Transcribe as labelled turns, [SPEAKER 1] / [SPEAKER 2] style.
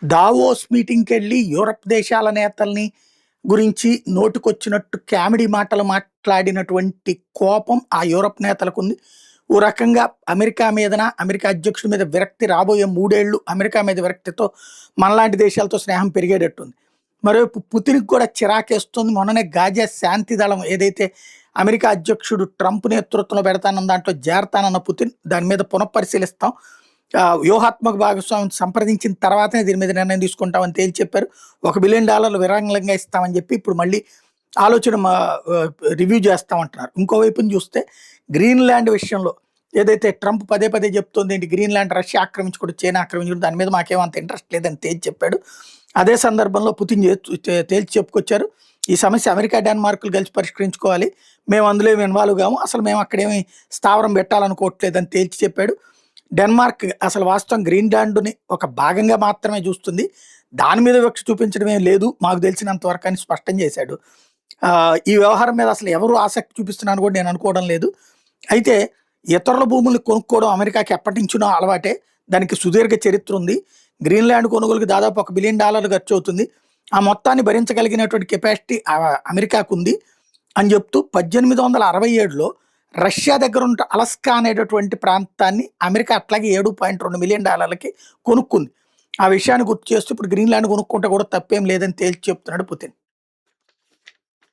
[SPEAKER 1] Davos మీటింగ్‌కెళ్ళి Europe దేశాల నేతల్ని గురించి నోటికొచ్చినట్టు కామెడీ మాటలు మాట్లాడినటువంటి కోపం ఆ యూరప్ నేతలకుంది. ఓ రకంగా అమెరికా మీదన, అమెరికా అధ్యక్షుడి మీద విరక్తి రాబోయే 3 ఏళ్ళు అమెరికా మీద విరక్తితో మనలాంటి దేశాలతో స్నేహం పెరిగేటట్టుంది. మరోవైపు పుతిన్‌కి కూడా చిరాకేస్తుంది. మొన్ననే గాజా శాంతి దళం ఏదైతే అమెరికా అధ్యక్షుడు ట్రంప్ నేతృత్వంలో పెడతానన్న దాంట్లో చేరతానన్న పుతిన్ దాని మీద పునఃపరిశీలిస్తాం. వ్యూహాత్మక భాగస్వామిని సంప్రదించిన తర్వాతనే దీని మీద నిర్ణయం తీసుకుంటామని తేల్చి చెప్పారు. $1 బిలియన్ విరాళంగా ఇస్తామని చెప్పి ఇప్పుడు మళ్ళీ ఆలోచన రివ్యూ చేస్తామంటున్నారు. ఇంకోవైపున చూస్తే గ్రీన్‌లాండ్ విషయంలో ఏదైతే ట్రంప్ పదే పదే చెప్తోంది ఏంటి గ్రీన్‌లాండ్ రష్యా ఆక్రమించుకోవడం, చైనా ఆక్రమించుకోవడం దాని మీద మాకేమంత ఇంట్రెస్ట్ లేదని తేల్చి చెప్పాడు. అదే సందర్భంలో పుతిన్ తేల్చి చెప్పుకొచ్చారు. ఈ సమస్య అమెరికా, డెన్మార్క్‌లు కలిసి పరిష్కరించుకోవాలి. మేము అందులో ఏమి ఇన్వాల్వ్ కాము. అసలు మేము అక్కడేమి స్థావరం పెట్టాలనుకోవట్లేదని తేల్చి చెప్పాడు. డెన్మార్క్ అసలు వాస్తవం గ్రీన్‌లాండ్‌ని ఒక భాగంగా మాత్రమే చూస్తుంది. దాని మీద వివక్ష చూపించడమేం లేదు మాకు తెలిసినంత వరకు అని స్పష్టం చేశాడు. ఈ వ్యవహారం మీద అసలు ఎవరు ఆసక్తి చూపిస్తున్నారని కూడా నేను అనుకోవడం లేదు. అయితే ఇతరుల భూముల్ని కొనుక్కోవడం అమెరికాకి ఎప్పటినుంచో అలవాటే. దానికి సుదీర్ఘ చరిత్ర ఉంది. గ్రీన్‌లాండ్ కొనుగోలుకి దాదాపు $1 బిలియన్ ఖర్చు అవుతుంది. ఆ మొత్తాన్ని భరించగలిగినటువంటి కెపాసిటీ అమెరికాకుంది అని చెప్తూ 1867లో రష్యా దగ్గర ఉన్న అలస్కా అనేటటువంటి ప్రాంతాన్ని అమెరికా అట్లాగే $7.2 మిలియన్ కొనుక్కుంది. ఆ విషయాన్ని గుర్తు చేస్తూ ఇప్పుడు గ్రీన్‌లాండ్ కొనుక్కుంటే కూడా తప్పేం లేదని తేల్చి చెప్తున్నాడు పుతిన్.